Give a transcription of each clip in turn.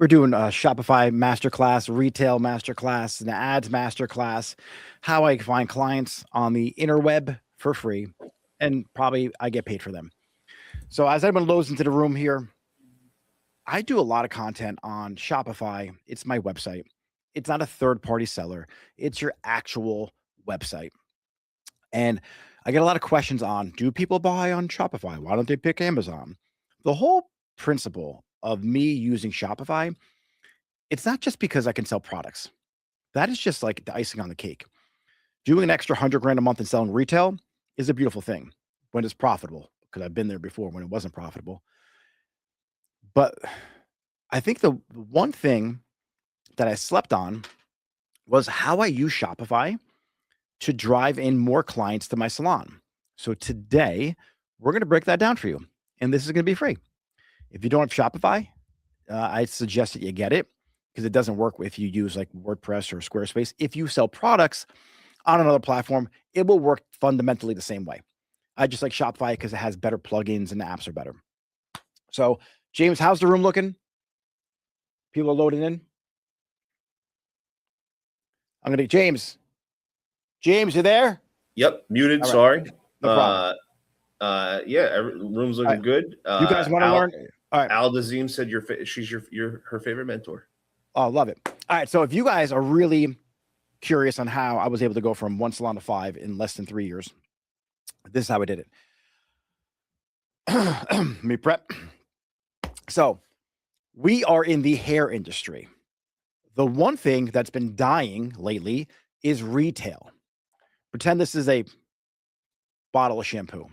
We're doing a Shopify masterclass, retail masterclass, an ads masterclass, how I find clients on the interweb for free, and probably I get paid for them. So as everyone loads into the room here, I do a lot of content on Shopify. It's my website. It's not a third-party seller. It's your actual website. And I get a lot of questions on, do people buy on Shopify? Why don't they pick Amazon? The whole principle of me using Shopify, it's not just because I can sell products. That is just like the icing on the cake. Doing an extra 100 grand a month and selling retail is a beautiful thing when it's profitable, because I've been there before when it wasn't profitable. But I think the one thing that I slept on was how I use Shopify to drive in more clients to my salon. So today, we're going to break that down for you. And this is going to be free. If you don't have Shopify, I suggest that you get it, because it doesn't work if you use like WordPress or Squarespace. If you sell products on another platform, it will work fundamentally the same way. I just like Shopify because it has better plugins and the apps are better. So, James, how's the room looking? People are loading in. I'm going to James. James, you there? Yep, muted. All right. Sorry. No problem. Yeah, room's looking right. good. You guys want to learn? All right. Al Dazim said she's her favorite mentor. Oh, love it. All right. So if you guys are really curious on how I was able to go from 1 salon to 5 in less than 3 years, this is how I did it. Let me prep. So we are in the hair industry. The one thing that's been dying lately is retail. Pretend this is a bottle of shampoo.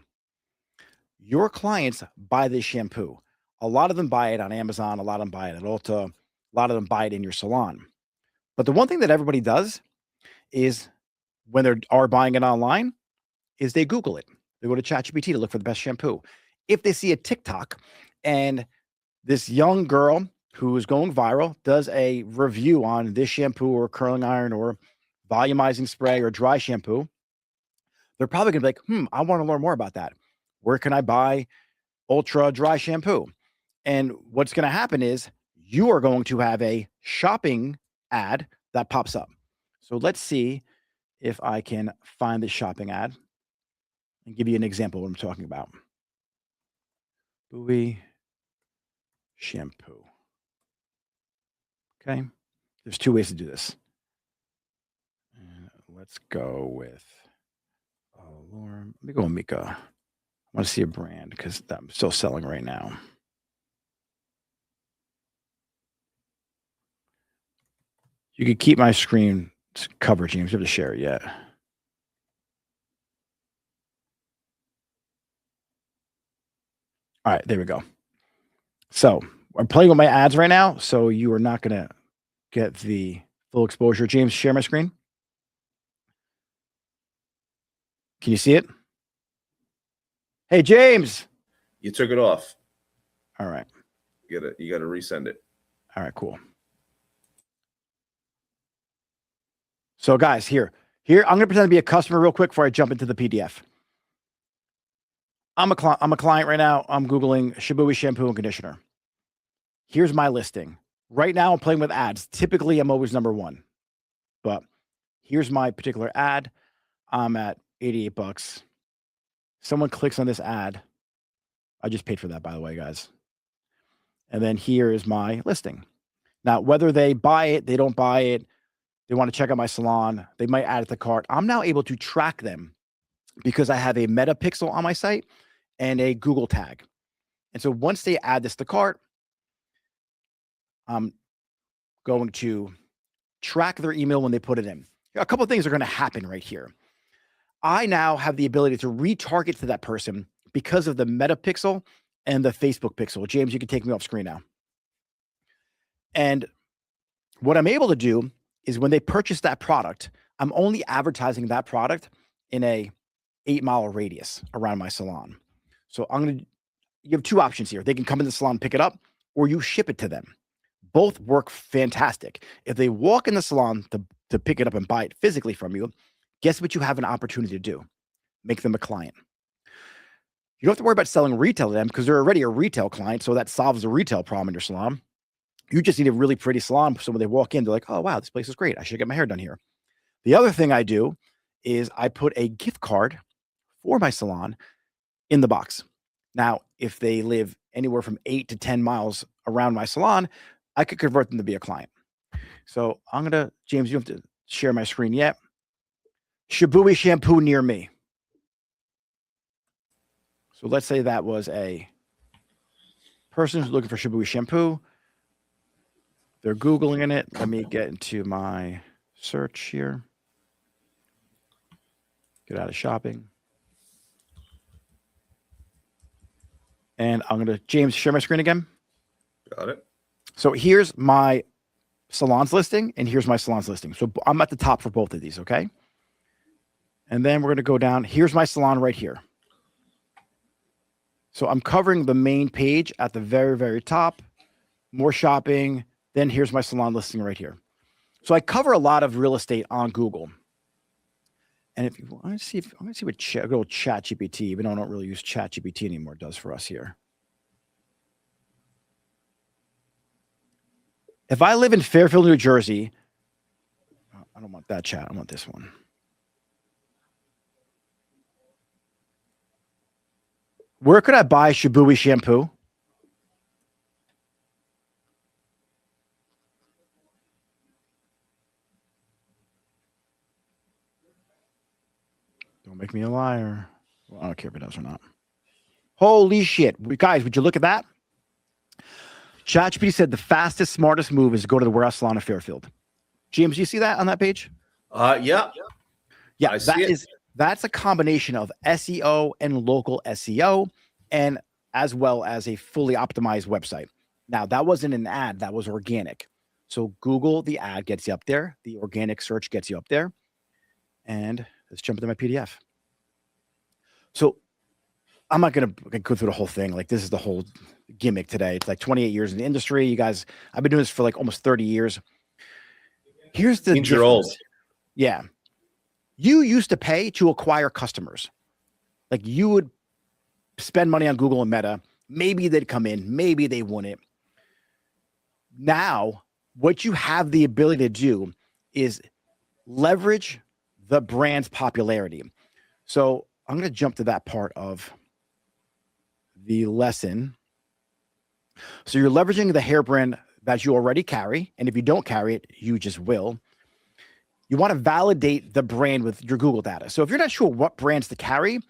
Your clients buy this shampoo. A lot of them buy it on Amazon. A lot of them buy it at Ulta. A lot of them buy it in your salon. But the one thing that everybody does is when they are buying it online is they Google it. They go to ChatGPT to look for the best shampoo. If they see a TikTok and this young girl who is going viral does a review on this shampoo or curling iron or volumizing spray or dry shampoo, they're probably going to be like, I want to learn more about that. Where can I buy ultra dry shampoo? And what's going to happen is you are going to have a shopping ad that pops up. So let's see if I can find the shopping ad and give you an example of what I'm talking about. Bowie shampoo. Okay. There's 2 ways to do this. Let's go with Lauren. Let me go with Mika. I want to see a brand because I'm still selling right now. You can keep my screen covered, James. You have to share it yet. All right, there we go. So I'm playing with my ads right now, so you are not going to get the full exposure. James, share my screen. Can you see it? Hey, James. You took it off. All right. You gotta resend it. All right, cool. So guys, here, I'm going to pretend to be a customer real quick before I jump into the PDF. I'm a client right now. I'm Googling Shibui shampoo and conditioner. Here's my listing. Right now I'm playing with ads. Typically I'm always number 1, but here's my particular ad. I'm at $88. Someone clicks on this ad. I just paid for that, by the way, guys. And then here is my listing. Now, whether they buy it, they don't buy it, they want to check out my salon, they might add it to cart. I'm now able to track them because I have a meta pixel on my site and a Google tag. And so once they add this to cart, I'm going to track their email when they put it in. A couple of things are going to happen right here. I now have the ability to retarget to that person because of the meta pixel and the Facebook pixel. James, you can take me off screen now. And what I'm able to do is when they purchase that product, I'm only advertising that product in a 8-mile radius around my salon. So you have 2 options here. They can come in the salon, pick it up, or you ship it to them. Both work fantastic. If they walk in the salon to pick it up and buy it physically from you, guess what you have an opportunity to do? Make them a client. You don't have to worry about selling retail to them because they're already a retail client, so that solves the retail problem in your salon. You just need a really pretty salon. So when they walk in, they're like, oh, wow, this place is great. I should get my hair done here. The other thing I do is I put a gift card for my salon in the box. Now, if they live anywhere from 8 to 10 miles around my salon, I could convert them to be a client. So I'm going to, James, you don't have to share my screen yet. Shibui shampoo near me. So let's say that was a person who's looking for Shibui shampoo. They're Googling it. Let me get into my search here. Get out of shopping. And I'm going to, James, share my screen again. Got it. So here's my salons listing, and here's my salons listing. So I'm at the top for both of these, okay? And then we're going to go down. Here's my salon right here. So I'm covering the main page at the very, very top. More shopping. Then here's my salon listing right here. So I cover a lot of real estate on Google. And if you want to see, I'm going to see what ChatGPT, even though I don't really use ChatGPT anymore, does for us here. If I live in Fairfield, New Jersey, I don't want that chat. I want this one. Where could I buy Shibui shampoo? Don't make me a liar. Well, I don't care if it does or not. Holy shit. Guys, would you look at that? ChatGPT said the fastest, smartest move is to go to the warehouse salon of Fairfield. James, do you see that on that page? Yeah. Yeah, that's a combination of SEO and local SEO, and as well as a fully optimized website. Now, that wasn't an ad, that was organic. So Google, the ad gets you up there. The organic search gets you up there. And let's jump into my PDF. So I'm not going to go through the whole thing. Like, this is the whole gimmick today. It's like 28 years in the industry. You guys, I've been doing this for like almost 30 years. Here's the Means you're old. Yeah. You used to pay to acquire customers. Like, you would spend money on Google and Meta. Maybe they'd come in. Maybe they wouldn't. Now, what you have the ability to do is leverage the brand's popularity. So I'm going to jump to that part of the lesson. So you're leveraging the hair brand that you already carry. And if you don't carry it, you just will. You want to validate the brand with your Google data. So if you're not sure what brands to carry,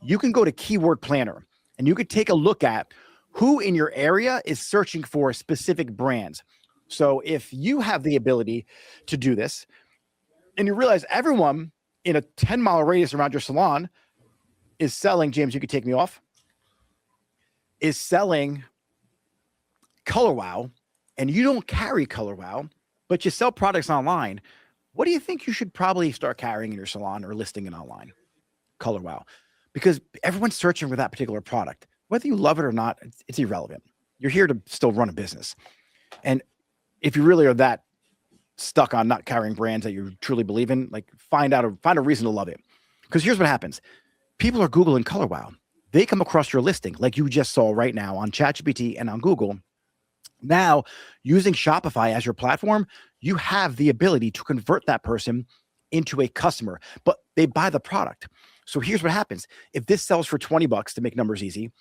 you can go to Keyword Planner and you could take a look at who in your area is searching for specific brands. So if you have the ability to do this and you realize everyone in a 10-mile radius around your salon is selling, James, you could take me off, is selling Color Wow, and you don't carry Color Wow, but you sell products online, what do you think you should probably start carrying in your salon or listing it online? Color Wow. Because everyone's searching for that particular product. Whether you love it or not, it's irrelevant. You're here to still run a business. And if you really are that stuck on not carrying brands that you truly believe in, like find a reason to love it. Because here's what happens. People are Googling Color Wow. They come across your listing like you just saw right now on ChatGPT and on Google. Now, using Shopify as your platform, you have the ability to convert that person into a customer, but they buy the product. So here's what happens. If this sells for $20 to make numbers easy,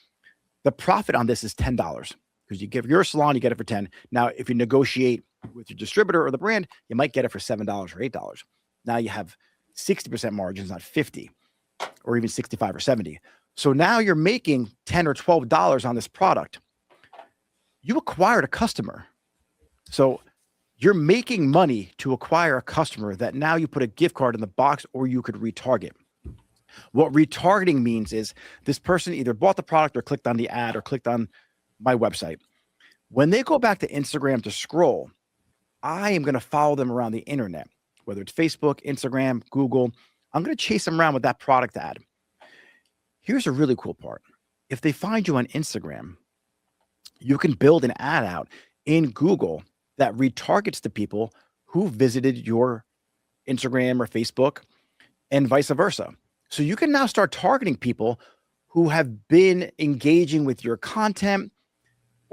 the profit on this is $10 because you give your salon, you get it for 10. Now, if you negotiate with your distributor or the brand, you might get it for $7 or $8. Now you have 60% margins, not 50 or even 65 or 70. So now you're making $10 or $12 on this product. You acquired a customer. So you're making money to acquire a customer that now you put a gift card in the box or you could retarget. What retargeting means is this person either bought the product or clicked on the ad or clicked on my website. When they go back to Instagram to scroll, I am going to follow them around the internet, whether it's Facebook, Instagram, Google. I'm going to chase them around with that product ad. Here's a really cool part. If they find you on Instagram, you can build an ad out in Google that retargets the people who visited your Instagram or Facebook and vice versa. So you can now start targeting people who have been engaging with your content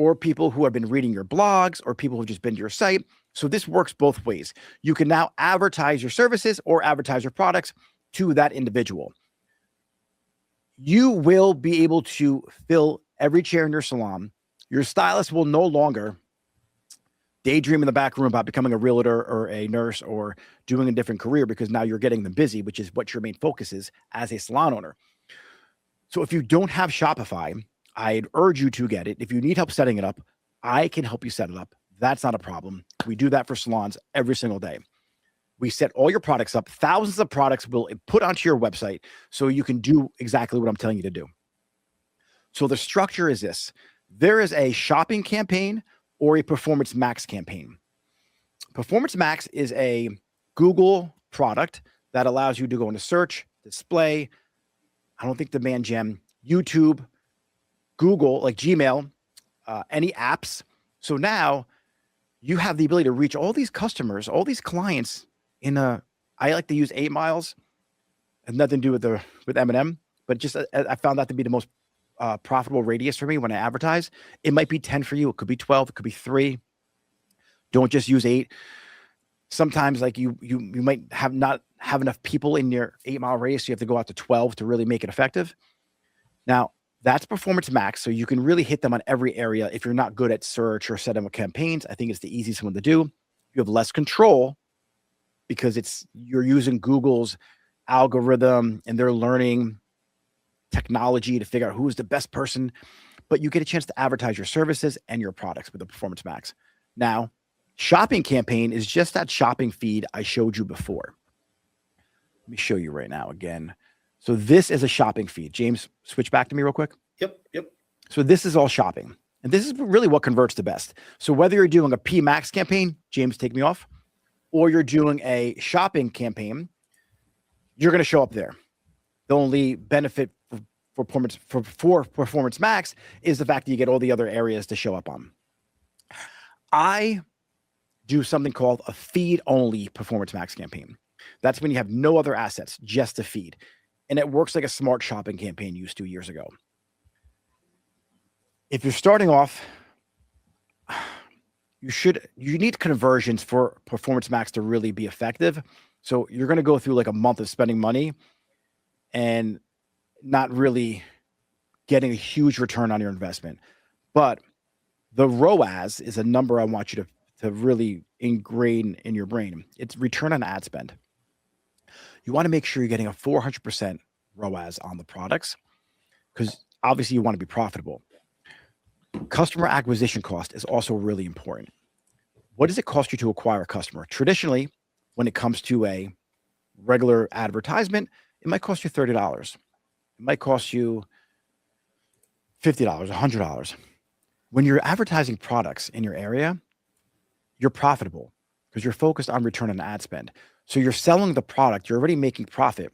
or people who have been reading your blogs, or people who've just been to your site. So this works both ways. You can now advertise your services or advertise your products to that individual. You will be able to fill every chair in your salon. Your stylist will no longer daydream in the back room about becoming a realtor or a nurse or doing a different career, because now you're getting them busy, which is what your main focus is as a salon owner. So if you don't have Shopify, I'd urge you to get it. If you need help setting it up, I can help you set it up. That's not a problem. We do that for salons every single day. We set all your products up. Thousands of products will put onto your website so you can do exactly what I'm telling you to do. So the structure is this. There is a shopping campaign or a Performance Max campaign. Performance Max is a Google product that allows you to go into search, display, I don't think demand gen, YouTube, Google, like Gmail, any apps. So now you have the ability to reach all these customers, all these clients I like to use 8 miles. It has nothing to do with M&M, but just I found that to be the most profitable radius for me when I advertise. It might be 10 for you. It could be 12. It could be 3. Don't just use 8. Sometimes like you might not have enough people in your 8-mile radius. So you have to go out to 12 to really make it effective. Now that's Performance Max. So you can really hit them on every area. If you're not good at search or setting up campaigns, I think it's the easiest one to do. You have less control because you're using Google's algorithm and they're learning technology to figure out who's the best person, but you get a chance to advertise your services and your products with the Performance Max. Now, shopping campaign is just that shopping feed I showed you before. Let me show you right now again. So this is a shopping feed. James, switch back to me real quick. Yep. So this is all shopping. And this is really what converts the best. So whether you're doing a P Max campaign, James, take me off, or you're doing a shopping campaign, you're going to show up there. The only benefit for Performance Max is the fact that you get all the other areas to show up on. I do something called a feed-only Performance Max campaign. That's when you have no other assets, just a feed. And it works like a smart shopping campaign used to years ago. If you're starting off, you need conversions for Performance Max to really be effective. So you're going to go through like a month of spending money and not really getting a huge return on your investment. But the ROAS is a number I want you to really ingrain in your brain. It's return on ad spend. You want to make sure you're getting a 400% ROAS on the products because obviously you want to be profitable. Customer acquisition cost is also really important. What does it cost you to acquire a customer? Traditionally, when it comes to a regular advertisement, it might cost you $30. It might cost you $50, $100. When you're advertising products in your area, you're profitable because you're focused on return on ad spend. So you're selling the product, you're already making profit.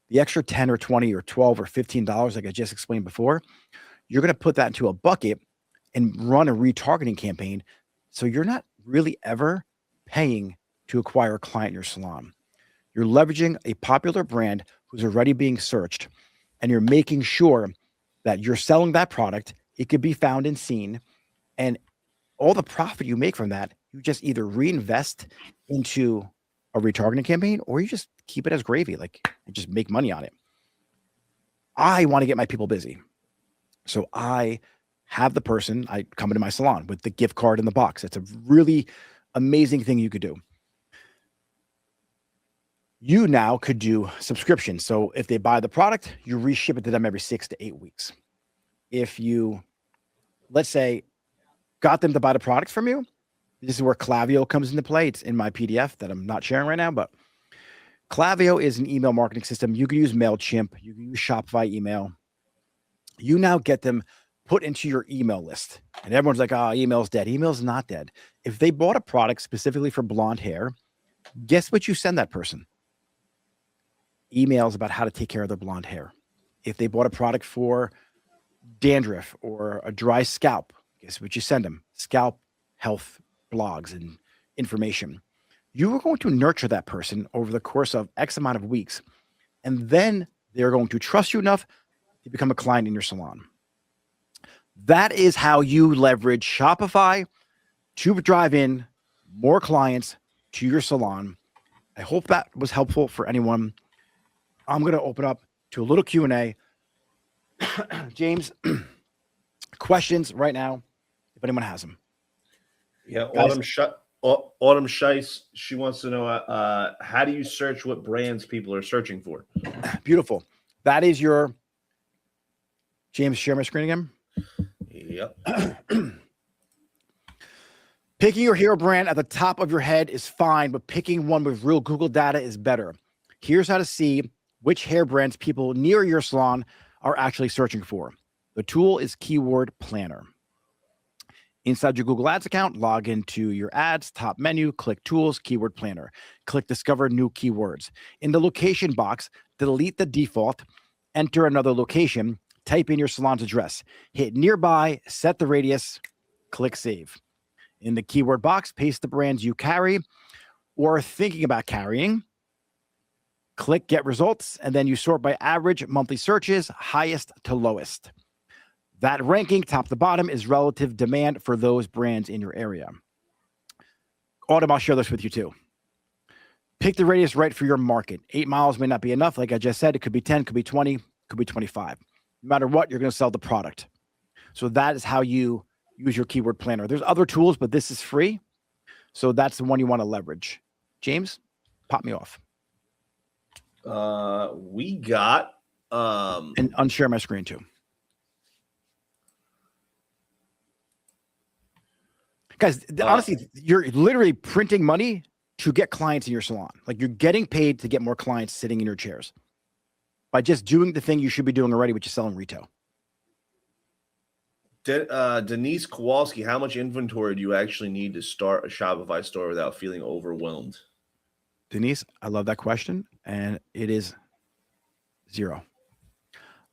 The extra 10 or 20 or 12 or $15, like I just explained before, you're going to put that into a bucket and run a retargeting campaign. So you're not really ever paying to acquire a client in your salon. You're leveraging a popular brand who's already being searched, and you're making sure that you're selling that product. It could be found and seen, and all the profit you make from that, you just either reinvest into a retargeting campaign or you just keep it as gravy, like and just make money on it. I want to get my people busy. So I have the person, I come into my salon with the gift card in the box. It's a really amazing thing you could do. You now could do subscriptions. So if they buy the product, you reship it to them every 6 to 8 weeks. If you, let's say, got them to buy the product from you, this is where Klaviyo comes into play. It's in my PDF that I'm not sharing right now, but Klaviyo is an email marketing system. You can use MailChimp. You can use Shopify email. You now get them put into your email list. And everyone's like, oh, email's dead. Email's not dead. If they bought a product specifically for blonde hair, guess what you send that person? Emails about how to take care of their blonde hair. If they bought a product for dandruff or a dry scalp, guess what you send them? Scalp health blogs and information. You are going to nurture that person over the course of X amount of weeks. And then they're going to trust you enough to become a client in your salon. That is how you leverage Shopify to drive in more clients to your salon. I hope that was helpful for anyone. I'm going to open up to a little Q&A. James, questions right now, if anyone has them. Yeah, Guys. Autumn Shice, she wants to know how do you search what brands people are searching for? Beautiful. That is your James, share my screen again. Yep. Picking your hero brand at the top of your head is fine, but picking one with real Google data is better. Here's how to see which hair brands people near your salon are actually searching for. The tool is Keyword Planner. Inside your Google Ads account, log into your ads, top menu, click Tools, Keyword Planner. Click Discover New Keywords. In the location box, delete the default, enter another location, type in your salon's address, hit Nearby, set the radius, click Save. In the keyword box, paste the brands you carry or are thinking about carrying. Click Get Results, and then you sort by average monthly searches, highest to lowest. That ranking, top to bottom, is relative demand for those brands in your area. Autumn, I'll share this with you too. Pick the radius right for your market. 8 miles may not be enough. Like I just said, it could be 10, could be 20, could be 25. No matter what, you're going to sell the product. So that is how you use your keyword planner. There's other tools, but this is free. So that's the one you want to leverage. James, pop me off. We got and unshare my screen too. Guys, honestly, you're literally printing money to get clients in your salon. Like you're getting paid to get more clients sitting in your chairs by just doing the thing you should be doing already, which is selling retail. Denise Kowalski, how much inventory do you actually need to start a Shopify store without feeling overwhelmed? Denise, I love that question, and it is 0.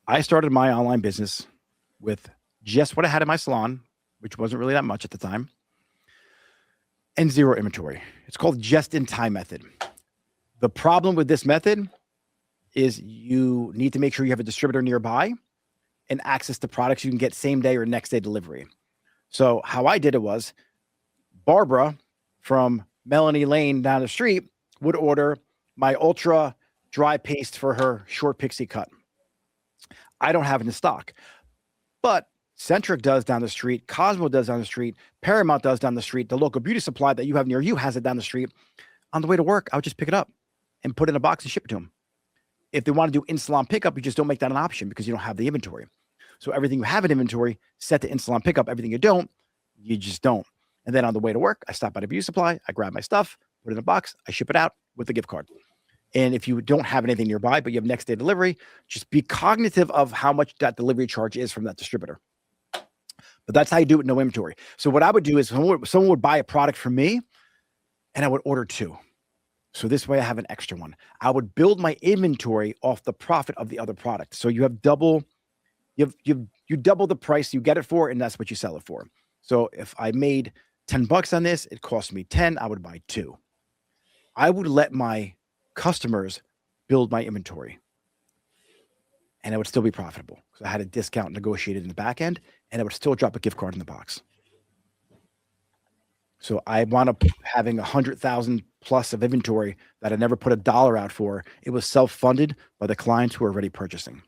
I started my online business with just what I had in my salon, which wasn't really that much at the time, and 0 inventory. It's called just-in-time method. The problem with this method is you need to make sure you have a distributor nearby and access to products you can get same day or next day delivery. So how I did it was Barbara from Melanie Lane down the street would order my ultra dry paste for her short pixie cut. I don't have it in stock, but Centric does down the street, Cosmo does down the street, Paramount does down the street, the local beauty supply that you have near you has it down the street. On the way to work, I would just pick it up and put it in a box and ship it to them. If they want to do in-salon pickup, you just don't make that an option because you don't have the inventory. So everything you have in inventory, set to in-salon pickup. Everything you don't, you just don't. And then on the way to work, I stop by the beauty supply, I grab my stuff, put it in a box, I ship it out with a gift card. And if you don't have anything nearby, but you have next day delivery, just be cognitive of how much that delivery charge is from that distributor. But that's how you do it with no inventory. So what I would do is someone would buy a product from me and I would order 2. So this way I have an extra one. I would build my inventory off the profit of the other product. So you have double, you double the price you get it for, and that's what you sell it for. So if I made $10 on this, it cost me 10, I would buy 2. I would let my customers build my inventory and it would still be profitable because I had a discount negotiated in the back end and I would still drop a gift card in the box. So I wound up having 100,000 plus of inventory that I never put $1 out for. It was self-funded by the clients who are already purchasing.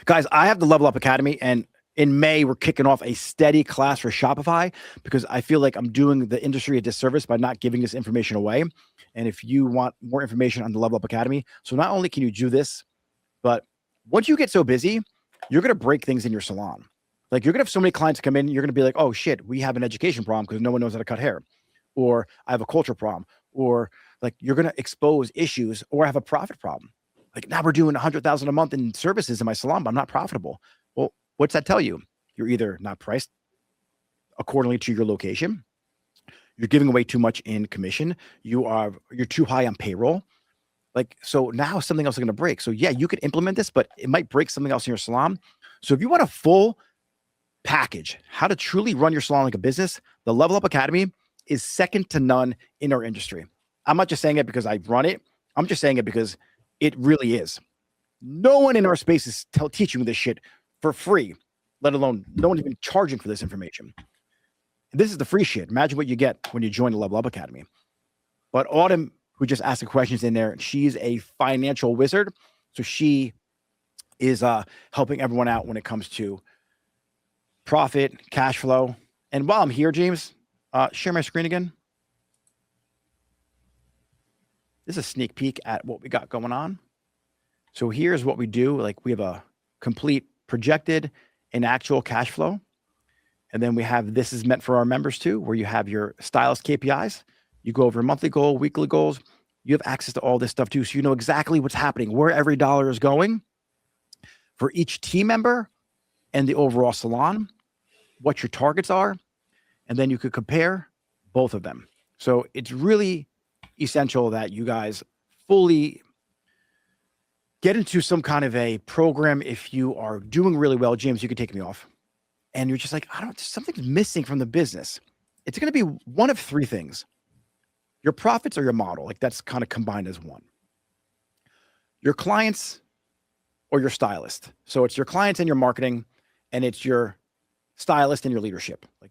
Guys, I have the Level Up Academy, and in May, we're kicking off a steady class for Shopify because I feel like I'm doing the industry a disservice by not giving this information away. And if you want more information on the Level Up Academy, so not only can you do this, but once you get so busy, you're going to break things in your salon. Like you're going to have so many clients come in, you're going to be like, oh shit, we have an education problem because no one knows how to cut hair. Or I have a culture problem. Or like you're going to expose issues or have a profit problem. Like now we're doing 100,000 a month in services in my salon, but I'm not profitable. Well, what's that tell you? You're either not priced accordingly to your location. You're giving away too much in commission. You're too high on payroll. Like, so now something else is going to break. So yeah, you could implement this, but it might break something else in your salon. So if you want a full package, how to truly run your salon like a business, the Level Up Academy is second to none in our industry. I'm not just saying it because I run it. I'm just saying it because it really is. No one in our space is teaching this shit for free. let alone no one's even charging for this information. This is the free shit. Imagine what you get when you join the Level Up Academy. But Autumn, who just asked the questions in there, she's a financial wizard. So she is helping everyone out when it comes to profit, cash flow. And while I'm here, James, share my screen again. This is a sneak peek at what we got going on. So here's what we do. Like we have a complete projected and actual cash flow. And then we have, this is meant for our members too, where you have your stylist KPIs. You go over monthly goal, weekly goals. You have access to all this stuff too. So you know exactly what's happening, where every dollar is going for each team member and the overall salon, what your targets are. And then you could compare both of them. So it's really essential that you guys fully get into some kind of a program. If you are doing really well, James, you can take me off. And you're just like, something's missing from the business. It's going to be one of three things. Your profits or your model, like that's kind of combined as one. Your clients or your stylist. So it's your clients and your marketing, and it's your stylist and your leadership. Like,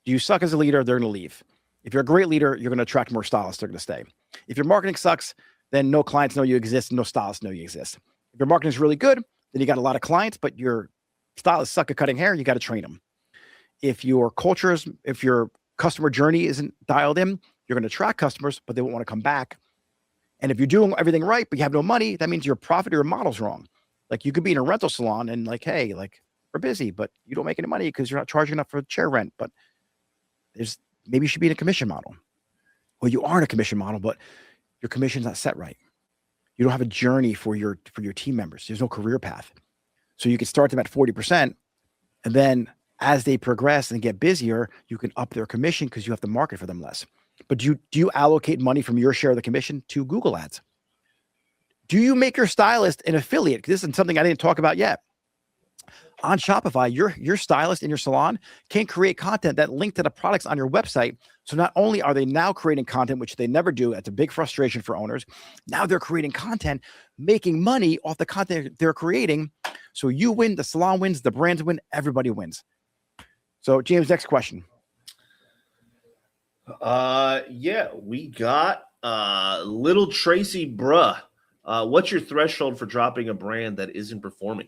do you suck as a leader? They're going to leave. If you're a great leader, you're going to attract more stylists. They're going to stay. If your marketing sucks, then no clients know you exist. No stylists know you exist. If your marketing is really good, then you got a lot of clients, but your stylists suck at cutting hair. You got to train them. If your customer journey isn't dialed in, you're going to attract customers, but they won't want to come back. And if you're doing everything right, but you have no money, that means your profit or your model's wrong. Like you could be in a rental salon and like, hey, like we're busy, but you don't make any money because you're not charging enough for chair rent. But maybe you should be in a commission model. Well, you are in a commission model, but your commission's not set right. You don't have a journey for your team members. There's no career path. So you can start them at 40%. And then as they progress and get busier, you can up their commission because you have to market for them less. But do you allocate money from your share of the commission to Google ads? Do you make your stylist an affiliate? This is something I didn't talk about yet. On Shopify, your stylist in your salon can create content that link to the products on your website. So not only are they now creating content, which they never do, that's a big frustration for owners. Now they're creating content, making money off the content they're creating. So you win, the salon wins, the brands win, everybody wins. So James, next question. Yeah, we got little Tracy Bruh. What's your threshold for dropping a brand that isn't performing?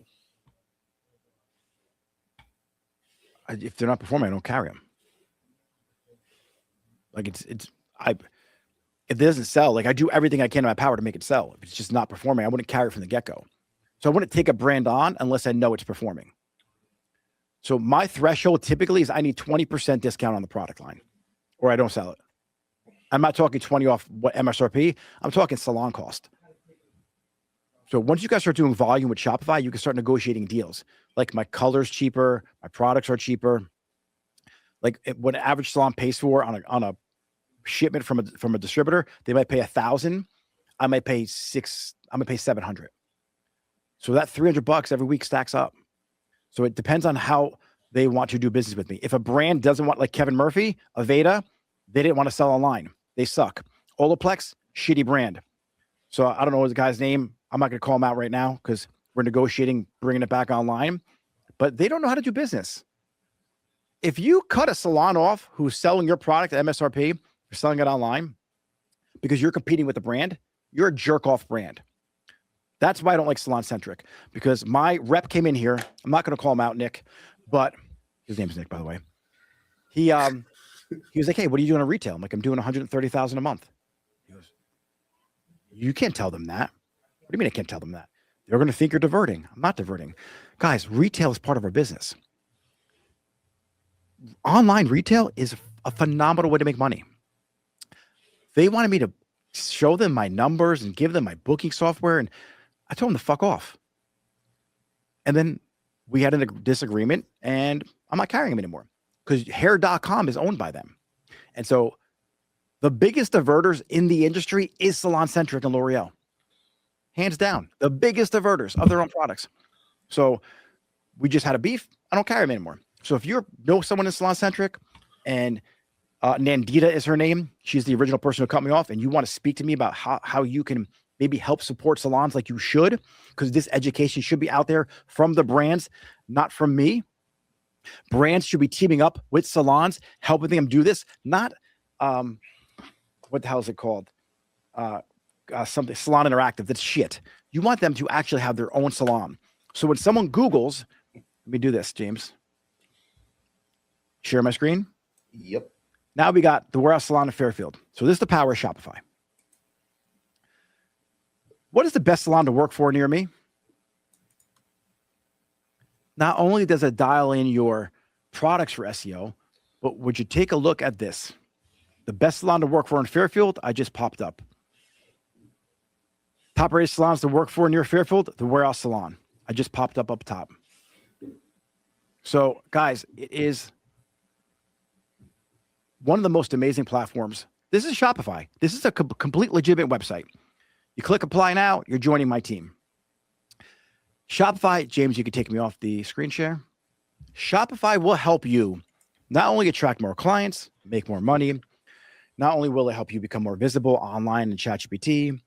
If they're not performing, I don't carry them. Like if it doesn't sell, like I do everything I can in my power to make it sell. If it's just not performing, I wouldn't carry it from the get-go. So I wouldn't take a brand on unless I know it's performing. So my threshold typically is I need 20% discount on the product line or I don't sell it. I'm not talking 20 off what MSRP. I'm talking salon cost. So once you guys start doing volume with Shopify, you can start negotiating deals. Like my color's cheaper, my products are cheaper. Like what an average salon pays for on a shipment from a distributor, they might pay $1,000. I might pay I'm gonna pay $700. So that $300 every week stacks up. So it depends on how they want to do business with me. If a brand doesn't want, like Kevin Murphy, Aveda, they didn't want to sell online. They suck. Olaplex, shitty brand. So I don't know the guy's name. I'm not going to call him out right now because we're negotiating bringing it back online. But they don't know how to do business. If you cut a salon off who's selling your product at MSRP, you're selling it online because you're competing with the brand, you're a jerk-off brand. That's why I don't like Salon Centric, because my rep came in here. I'm not going to call him out, Nick, but his name's Nick, by the way. He was like, hey, what are you doing in retail? I'm like, I'm doing $130,000 a month. He goes, you can't tell them that. What do you mean I can't tell them that? They're going to think you're diverting. I'm not diverting. Guys, retail is part of our business. Online retail is a phenomenal way to make money. They wanted me to show them my numbers and give them my booking software, and I told them to fuck off. And then we had a disagreement, and I'm not carrying them anymore because hair.com is owned by them. And so the biggest diverters in the industry is Salon Centric and L'Oreal. Hands down, the biggest diverters of their own products. So we just had a beef. I don't carry them anymore. So if you know someone in Salon Centric, and Nandita is her name, she's the original person who cut me off, and you want to speak to me about how you can maybe help support salons like you should, because this education should be out there from the brands, not from me. Brands should be teaming up with salons, helping them do this, not what the hell is it called? Something Salon Interactive. That's shit. You want them to actually have their own salon. So when someone Googles, let me do this, James. Share my screen. Yep. Now we got the Warehouse Salon in Fairfield. So this is the power of Shopify. What is the best salon to work for near me? Not only does it dial in your products for SEO, but would you take a look at this? The best salon to work for in Fairfield, I just popped up. Top rated salons to work for near Fairfield, the Warehouse Salon. I just popped up top. So guys, it is one of the most amazing platforms. This is Shopify. This is a complete legitimate website. You click apply now, you're joining my team. Shopify, James, you can take me off the screen share. Shopify will help you not only attract more clients, make more money, not only will it help you become more visible online in ChatGPT,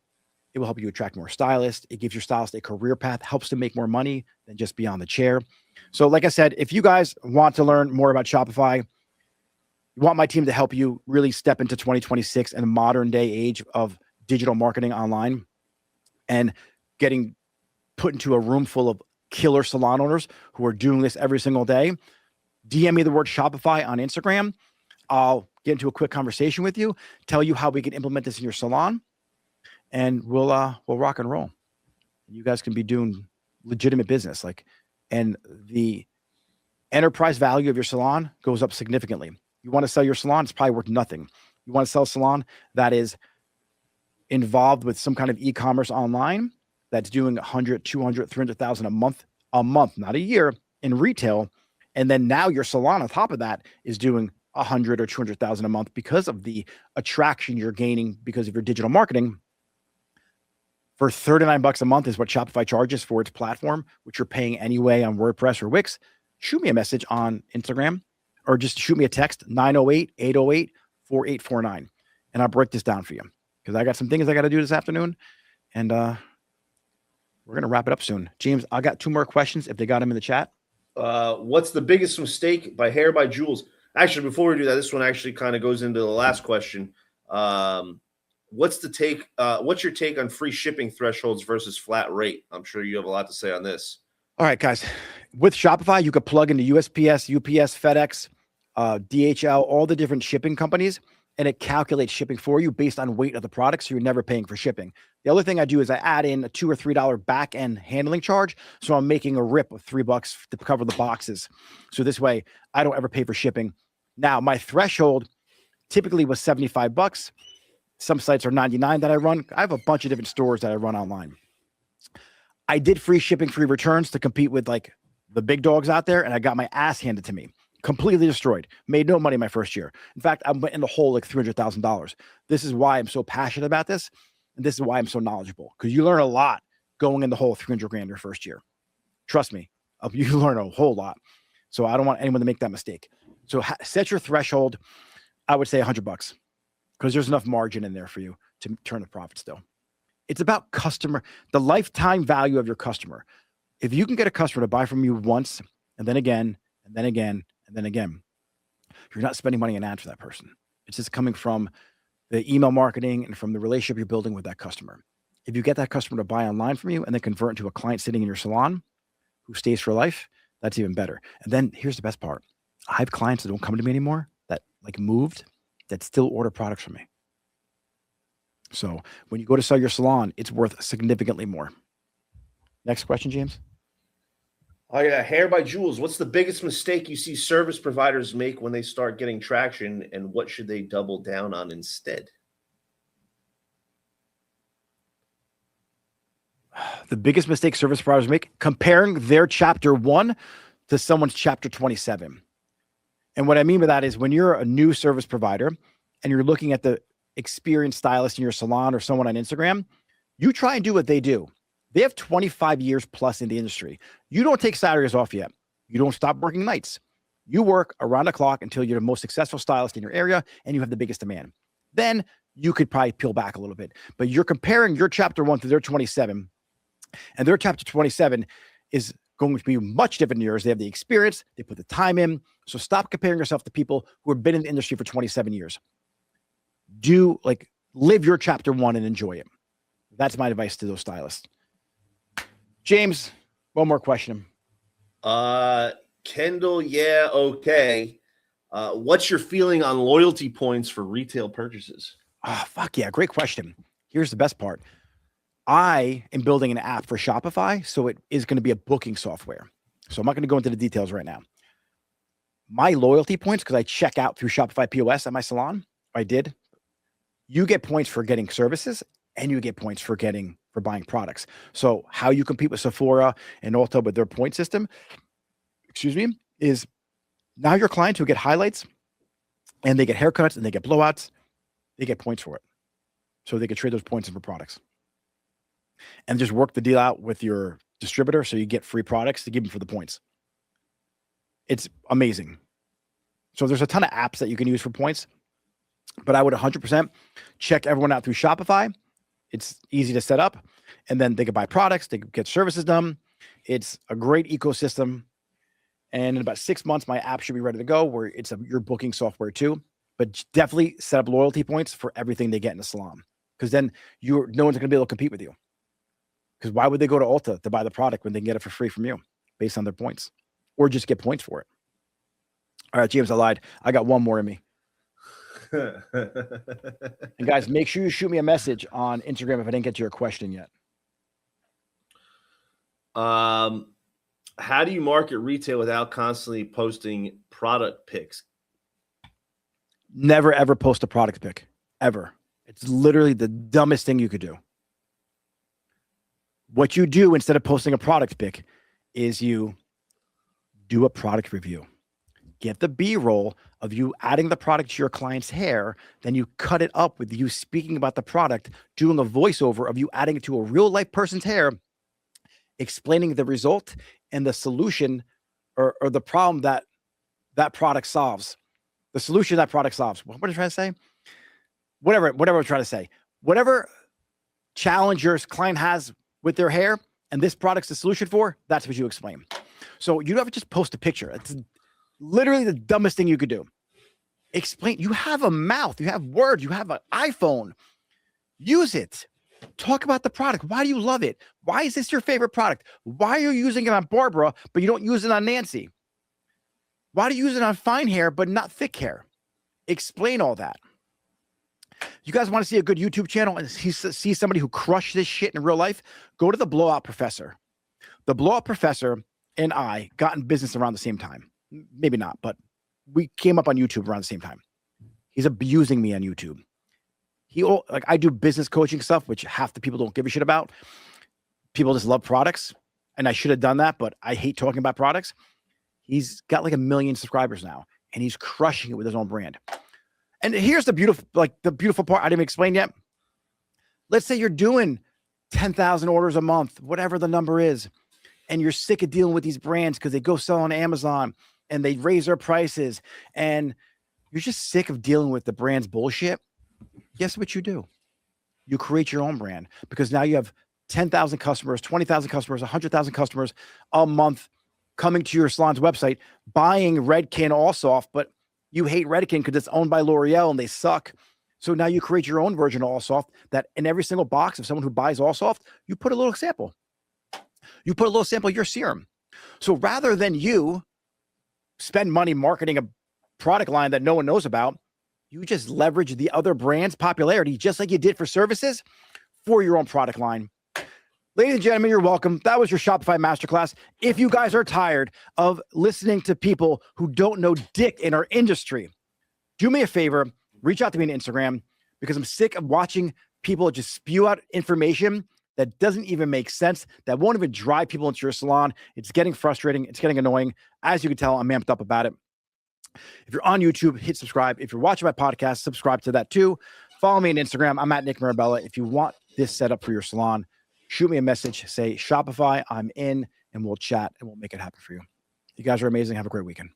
it will help you attract more stylists. It gives your stylist a career path, helps to make more money than just be on the chair. So like I said, if you guys want to learn more about Shopify, you want my team to help you really step into 2026 and a modern day age of digital marketing online and getting put into a room full of killer salon owners who are doing this every single day, DM me the word Shopify on Instagram. I'll get into a quick conversation with you, tell you how we can implement this in your salon, and we'll rock and roll. You guys can be doing legitimate business, and the enterprise value of your salon goes up significantly. You want to sell your salon, it's probably worth nothing. You want to sell a salon that is involved with some kind of e-commerce online that's doing 100, 200, 300,000 a month, not a year in retail. And then now your salon on top of that is doing 100 or 200,000 a month because of the attraction you're gaining because of your digital marketing. For $39 a month is what Shopify charges for its platform, which you're paying anyway on WordPress or Wix. Shoot me a message on Instagram or just shoot me a text, 908-808-4849. And I'll break this down for you because I got some things I got to do this afternoon. And we're going to wrap it up soon. James, I got 2 more questions if they got them in the chat. What's the biggest mistake by Hair by Jules? Actually, before we do that, this one actually kind of goes into the last question. What's your take on free shipping thresholds versus flat rate? I'm sure you have a lot to say on this. All right, guys. With Shopify, you could plug into USPS, UPS, FedEx, DHL, all the different shipping companies, and it calculates shipping for you based on weight of the product, so you're never paying for shipping. The other thing I do is I add in a $2 or $3 back-end handling charge, so I'm making a rip of $3 to cover the boxes. So this way, I don't ever pay for shipping. Now, my threshold typically was $75. Some sites are $99 that I run. I have a bunch of different stores that I run online. I did free shipping, free returns to compete with the big dogs out there, and I got my ass handed to me. Completely destroyed. Made no money my first year. In fact, I went in the hole $300,000. This is why I'm so passionate about this, and this is why I'm so knowledgeable, because you learn a lot going in the hole $300,000 your first year. Trust me, you learn a whole lot. So I don't want anyone to make that mistake. So set your threshold. I would say $100 because there's enough margin in there for you to turn a profit still. It's about the lifetime value of your customer. If you can get a customer to buy from you once and then again, and then again, and then again, you're not spending money on ads for that person. It's just coming from the email marketing and from the relationship you're building with that customer. If you get that customer to buy online from you and then convert into a client sitting in your salon who stays for life, that's even better. And then here's the best part. I have clients that don't come to me anymore that moved that still order products from me. So when you go to sell your salon, it's worth significantly more. Next question, James. Oh yeah, Hair by Jules. What's the biggest mistake you see service providers make when they start getting traction, and what should they double down on instead? The biggest mistake service providers make, comparing their chapter 1 to someone's chapter 27. And what I mean by that is when you're a new service provider and you're looking at the experienced stylist in your salon or someone on Instagram, you try and do what they do. They have 25 years plus in the industry. You don't take Saturdays off yet. You don't stop working nights. You work around the clock until you're the most successful stylist in your area and you have the biggest demand. Then you could probably peel back a little bit. But you're comparing your chapter 1 to their 27, and their chapter 27 is going to be much different than yours. They have the experience, they put the time in. So stop comparing yourself to people who have been in the industry for 27 years. Live your chapter 1 and enjoy it. That's my advice to those stylists. James, one more question. Kendall, yeah, okay. What's your feeling on loyalty points for retail purchases? Oh, fuck yeah. Great question. Here's the best part. I am building an app for Shopify, so it is going to be a booking software. So I'm not going to go into the details right now. My loyalty points, because I check out through Shopify POS at my salon, you get points for getting services and you get points for buying products. So how you compete with Sephora and Ulta with their point system, is now your clients who get highlights and they get haircuts and they get blowouts, they get points for it. So they can trade those points in for products. And just work the deal out with your distributor so you get free products to give them for the points. It's amazing. So there's a ton of apps that you can use for points, but I would 100% check everyone out through Shopify. It's easy to set up, and then they can buy products, they can get services done. It's a great ecosystem. And in about 6 months, my app should be ready to go, where it's your booking software too. But definitely set up loyalty points for everything they get in the salon, because then no one's going to be able to compete with you. Because why would they go to Ulta to buy the product when they can get it for free from you based on their points, or just get points for it? All right, James, I lied. I got one more in me. And guys, make sure you shoot me a message on Instagram if I didn't get to your question yet. How do you market retail without constantly posting product pics? Never, ever post a product pic, ever. It's literally the dumbest thing you could do. What you do instead of posting a product pic is you do a product review. Get the B-roll of you adding the product to your client's hair. Then you cut it up with you speaking about the product, doing a voiceover of you adding it to a real life person's hair, explaining the result and the solution or the problem that product solves. The solution that product solves. What am I trying to say? Whatever I'm trying to say. Whatever challenge your client has with their hair and this product's the solution for, that's what you explain. So you don't have to just post a picture. It's literally the dumbest thing you could do. Explain. You have a mouth, you have words, you have an iPhone. Use it. Talk about the product. Why do you love it? Why is this your favorite product? Why are you using it on Barbara, but you don't use it on Nancy? Why do you use it on fine hair, but not thick hair? Explain all that. You guys want to see a good YouTube channel and see somebody who crushed this shit in real life? Go to the Blowout Professor. The Blowout Professor and I got in business around the same time. Maybe not, but we came up on YouTube around the same time. He's abusing me on YouTube. I do business coaching stuff, which half the people don't give a shit about. People just love products, and I should have done that, but I hate talking about products. He's got like 1 million subscribers now, and he's crushing it with his own brand. And here's the beautiful part I didn't explain yet. Let's say you're doing 10,000 orders a month, whatever the number is, and you're sick of dealing with these brands because they go sell on Amazon and they raise their prices, and you're just sick of dealing with the brand's bullshit. Guess what you do? You create your own brand, because now you have 10,000 customers, 20,000 customers, 100,000 customers a month coming to your salon's website, buying Redken Allsoft, but you hate Redken because it's owned by L'Oreal and they suck. So now you create your own version of Allsoft that in every single box of someone who buys Allsoft, you put a little sample. You put a little sample of your serum. So rather than you spend money marketing a product line that no one knows about, you just leverage the other brand's popularity, just like you did for services, for your own product line. Ladies and gentlemen, you're welcome. That was your Shopify Masterclass. If you guys are tired of listening to people who don't know dick in our industry, do me a favor, reach out to me on Instagram, because I'm sick of watching people just spew out information that doesn't even make sense, that won't even drive people into your salon. It's getting frustrating. It's getting annoying. As you can tell, I'm amped up about it. If you're on YouTube, hit subscribe. If you're watching my podcast, subscribe to that too. Follow me on Instagram. I'm at Nick Mirabella. If you want this set up for your salon, shoot me a message. Say Shopify, I'm in, and we'll chat and we'll make it happen for you. You guys are amazing. Have a great weekend.